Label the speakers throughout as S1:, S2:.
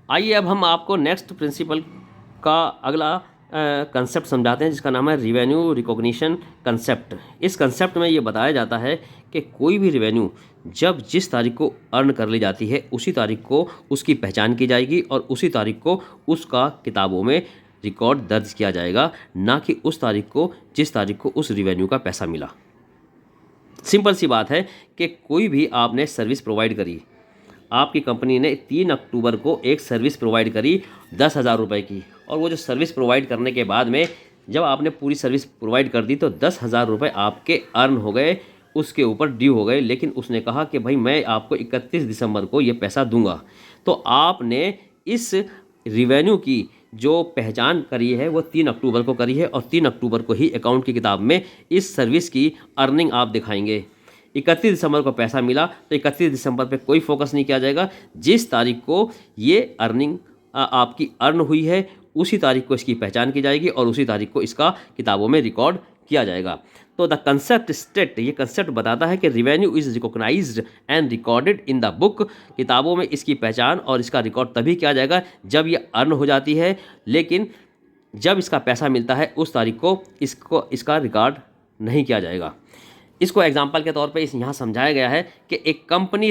S1: आइए अब हम आपको नेक्स्ट प्रिंसिपल का अगला कंसेप्ट समझाते हैं, जिसका नाम है रिवेन्यू रिकॉग्निशन कंसेप्ट। इस कंसेप्ट में ये बताया जाता है कि कोई भी रिवेन्यू जब जिस तारीख को अर्न कर ली जाती है उसी तारीख को उसकी पहचान की जाएगी और उसी तारीख को उसका किताबों में रिकॉर्ड दर्ज किया जाएगा, ना कि उस तारीख को जिस तारीख को उस रिवेन्यू का पैसा मिला। सिंपल सी बात है कि कोई भी आपने सर्विस प्रोवाइड करी, आपकी कंपनी ने 3 अक्टूबर को एक सर्विस प्रोवाइड करी 10,000 रुपये की, और वो जो सर्विस प्रोवाइड करने के बाद में जब आपने पूरी सर्विस प्रोवाइड कर दी तो 10,000 रुपये आपके अर्न हो गए, उसके ऊपर ड्यू हो गए। लेकिन उसने कहा कि भाई मैं आपको 31 दिसंबर को ये पैसा दूंगा। तो आपने इस रिवेन्यू की जो पहचान करी है वो 3 अक्टूबर को करी है, और 3 अक्टूबर को ही अकाउंट की किताब में इस सर्विस की अर्निंग आप दिखाएंगे। 31 दिसंबर को पैसा मिला तो 31 दिसंबर पे कोई फोकस नहीं किया जाएगा। जिस तारीख को ये अर्निंग आपकी अर्न हुई है उसी तारीख को इसकी पहचान की जाएगी और उसी तारीख को इसका किताबों में रिकॉर्ड किया जाएगा। तो द कंसेप्ट स्टेट, ये कंसेप्ट बताता है कि revenue is recognised and recorded in the book. किताबों में इसकी पहचान और इसका रिकॉर्ड तभी किया जाएगा जब ये अर्न हो जाती है, लेकिन जब इसका पैसा मिलता है उस तारीख को इसका रिकॉर्ड नहीं किया जाएगा। इसको एग्जाम्पल के तौर पे इस यहाँ समझाया गया है कि एक कंपनी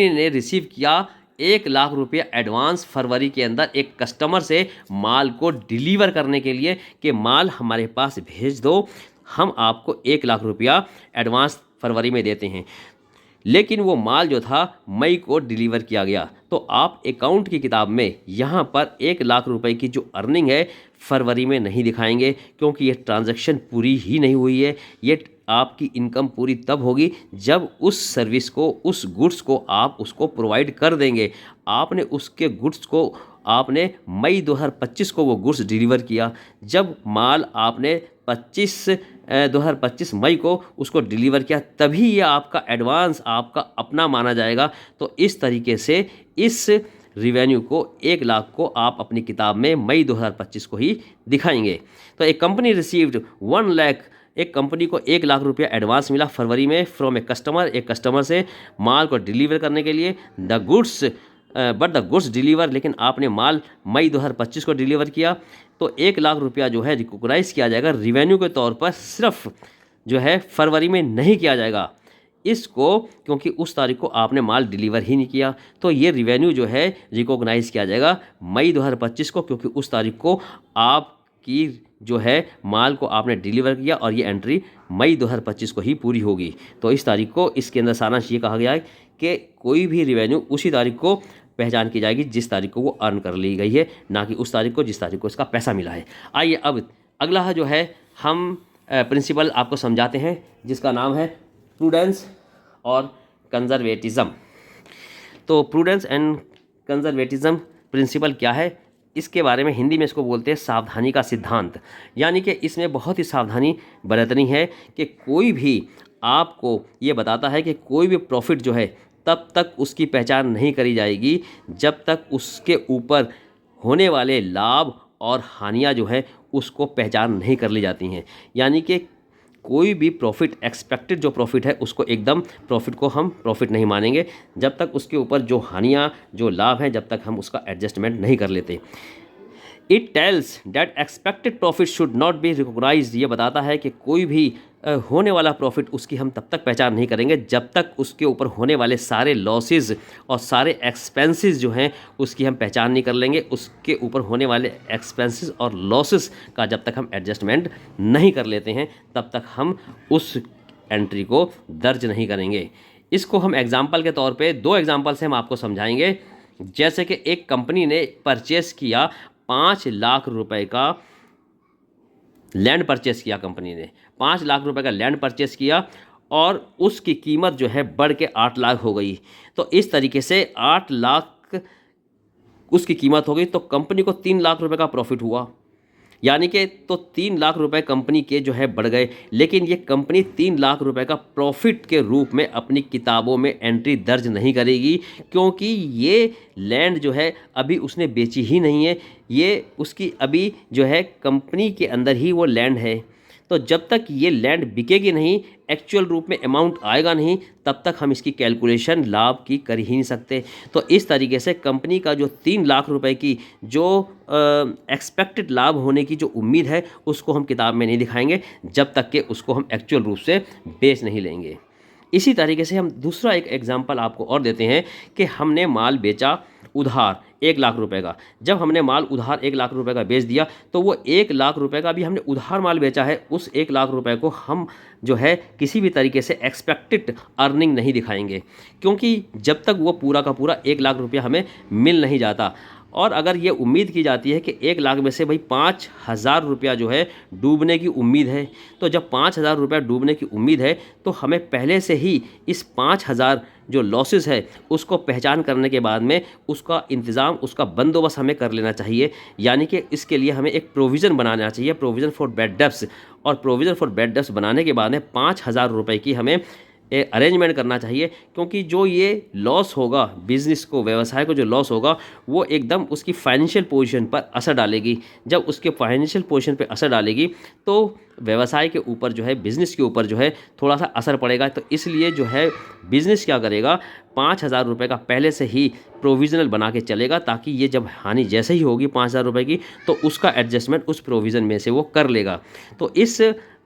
S1: ने रिसीव किया 1,00,000 रुपया एडवांस फरवरी के अंदर एक कस्टमर से माल को डिलीवर करने के लिए कि माल हमारे पास भेज दो, हम आपको 1,00,000 रुपया एडवांस फरवरी में देते हैं। लेकिन वो माल जो था मई को डिलीवर किया गया। तो आप अकाउंट की किताब में यहाँ पर 1,00,000 रुपए की जो अर्निंग है फरवरी में नहीं दिखाएंगे, क्योंकि ये ट्रांजैक्शन पूरी ही नहीं हुई है। ये आपकी इनकम पूरी तब होगी जब उस सर्विस को, उस गुड्स को आप उसको प्रोवाइड कर देंगे। आपने उसके गुड्स को आपने मई 2025 को वो गुड्स डिलीवर किया। जब माल आपने 2025 मई को उसको डिलीवर किया, तभी ये आपका एडवांस आपका अपना माना जाएगा। तो इस तरीके से इस रिवेन्यू को 1,00,000 को आप अपनी किताब में मई 2025 को ही दिखाएंगे। तो एक कंपनी रिसीव्ड 1,00,000, एक कंपनी को 1,00,000 रुपया एडवांस मिला फरवरी में फ्रॉम एक कस्टमर से माल को डिलीवर करने के लिए। द गुड्स डिलीवर, लेकिन आपने माल मई 2025 को डिलीवर किया। तो 1,00,000 रुपया जो है रिकॉग्नाइज किया जाएगा रिवेन्यू के तौर पर, सिर्फ जो है फरवरी में नहीं किया जाएगा इसको, क्योंकि उस तारीख को आपने माल डिलीवर ही नहीं किया। तो ये रिवेन्यू जो है रिकॉग्नाइज किया जाएगा मई 2025 को, क्योंकि उस तारीख को आपकी जो है माल को आपने डिलीवर किया और ये एंट्री मई 2025 को ही पूरी होगी। तो इस तारीख को, इसके अंदर सारांश ये कहा गया है कि कोई भी रिवेन्यू उसी तारीख को पहचान की जाएगी जिस तारीख को वो अर्न कर ली गई है, ना कि उस तारीख को जिस तारीख को इसका पैसा मिला है। आइए अब अगला जो है हम प्रिंसिपल आपको समझाते हैं, जिसका नाम है प्रूडेंस और कंजर्वेटिज्म। तो प्रूडेंस एंड कंजर्वेटिज्म प्रिंसिपल क्या है, इसके बारे में हिंदी में इसको बोलते हैं सावधानी का सिद्धांत। यानी कि इसमें बहुत ही सावधानी बरतनी है कि कोई भी आपको ये बताता है कि कोई भी प्रॉफिट जो है तब तक उसकी पहचान नहीं करी जाएगी जब तक उसके ऊपर होने वाले लाभ और हानियाँ जो है उसको पहचान नहीं कर ली जाती हैं। यानी कि कोई भी प्रॉफिट, एक्सपेक्टेड जो प्रॉफिट है उसको एकदम प्रॉफिट को हम प्रॉफिट नहीं मानेंगे जब तक उसके ऊपर जो हानियाँ, जो लाभ हैं, जब तक हम उसका एडजस्टमेंट नहीं कर लेते। It tells that expected profit should not be recognised, ये बताता है कि कोई भी होने वाला प्रॉफिट उसकी हम तब तक पहचान नहीं करेंगे जब तक उसके ऊपर होने वाले सारे लॉसेस और सारे एक्सपेंसेस जो हैं उसकी हम पहचान नहीं कर लेंगे। उसके ऊपर होने वाले एक्सपेंसेस और लॉसेस का जब तक हम एडजस्टमेंट नहीं कर लेते हैं तब तक हम उस एंट्री को दर्ज नहीं करेंगे। इसको हम एग्जाम्पल के तौर पे 2 एग्जाम्पल से हम आपको समझाएंगे। जैसे कि एक कंपनी ने परचेस किया 5,00,000 रुपए का लैंड परचेस किया, कंपनी ने 5,00,000 रुपए का लैंड परचेस किया और उसकी कीमत जो है बढ़ के 8,00,000 हो गई। तो इस तरीके से 8,00,000 उसकी कीमत हो गई, तो कंपनी को 3,00,000 रुपए का प्रॉफिट हुआ। यानी कि तो 3,00,000 रुपए कंपनी के जो है बढ़ गए, लेकिन ये कंपनी 3,00,000 रुपए का प्रॉफिट के रूप में अपनी किताबों में एंट्री दर्ज नहीं करेगी, क्योंकि ये लैंड जो है अभी उसने बेची ही नहीं है। ये उसकी अभी जो है कंपनी के अंदर ही वो लैंड है। तो जब तक ये लैंड बिकेगी नहीं, एक्चुअल रूप में अमाउंट आएगा नहीं, तब तक हम इसकी कैलकुलेशन लाभ की कर ही नहीं सकते। तो इस तरीके से कंपनी का जो 3 लाख रुपए की जो एक्सपेक्टेड लाभ होने की जो उम्मीद है, उसको हम किताब में नहीं दिखाएंगे जब तक कि उसको हम एक्चुअल रूप से बेच नहीं लेंगे। इसी तरीके से हम दूसरा एक एग्जाम्पल आपको और देते हैं कि हमने माल बेचा उधार 1 लाख रुपए का। जब हमने माल उधार 1 लाख रुपए का बेच दिया, तो वो 1 लाख रुपए का भी हमने उधार माल बेचा है, उस 1 लाख रुपए को हम जो है किसी भी तरीके से एक्सपेक्टेड अर्निंग नहीं दिखाएंगे, क्योंकि जब तक वो पूरा का पूरा 1 लाख रुपया हमें मिल नहीं जाता। और अगर ये उम्मीद की जाती है कि 1 लाख में से भाई 5,000 रुपया जो है डूबने की उम्मीद है, तो जब 5,000 रुपया डूबने की उम्मीद है, तो हमें पहले से ही इस 5,000 जो लॉसेस है उसको पहचान करने के बाद में उसका इंतज़ाम, उसका बंदोबस्त हमें कर लेना चाहिए। यानी कि इसके लिए हमें एक प्रोविज़न बनाना चाहिए, प्रोविज़न फॉर बैड डेब्ट्स। और प्रोविज़न फॉर बैड डेब्ट्स बनाने के बाद में 5,000 रुपये की हमें अरेंजमेंट करना चाहिए, क्योंकि जो ये लॉस होगा, बिज़नेस को, व्यवसाय को जो लॉस होगा, वो एकदम उसकी फाइनेंशियल पोजीशन पर असर डालेगी। जब उसके फाइनेंशियल पोजीशन पर असर डालेगी तो व्यवसाय के ऊपर जो है, बिज़नेस के ऊपर जो है थोड़ा सा असर पड़ेगा। तो इसलिए जो है बिज़नेस क्या करेगा, 5,000 रुपये का पहले से ही प्रोविज़नल बना के चलेगा, ताकि ये जब हानि जैसे ही होगी 5,000 रुपये की, तो उसका एडजस्टमेंट उस प्रोविज़न में से वो कर लेगा। तो इस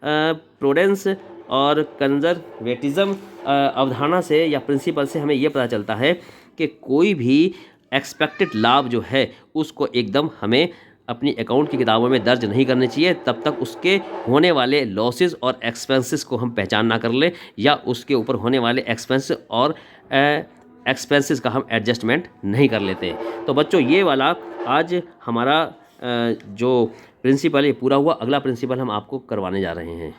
S1: प्रूडेंस और कंजर्वेटिज्म अवधारणा से या प्रिंसिपल से हमें ये पता चलता है कि कोई भी एक्सपेक्टेड लाभ जो है उसको एकदम हमें अपनी अकाउंट की किताबों में दर्ज नहीं करने चाहिए, तब तक उसके होने वाले लॉसेस और एक्सपेंसेस को हम पहचान ना कर लें, या उसके ऊपर होने वाले एक्सपेंस और एक्सपेंसेस का हम एडजस्टमेंट नहीं कर लेते। तो बच्चों, ये वाला आज हमारा जो प्रिंसिपल है पूरा हुआ। अगला प्रिंसिपल हम आपको करवाने जा रहे हैं।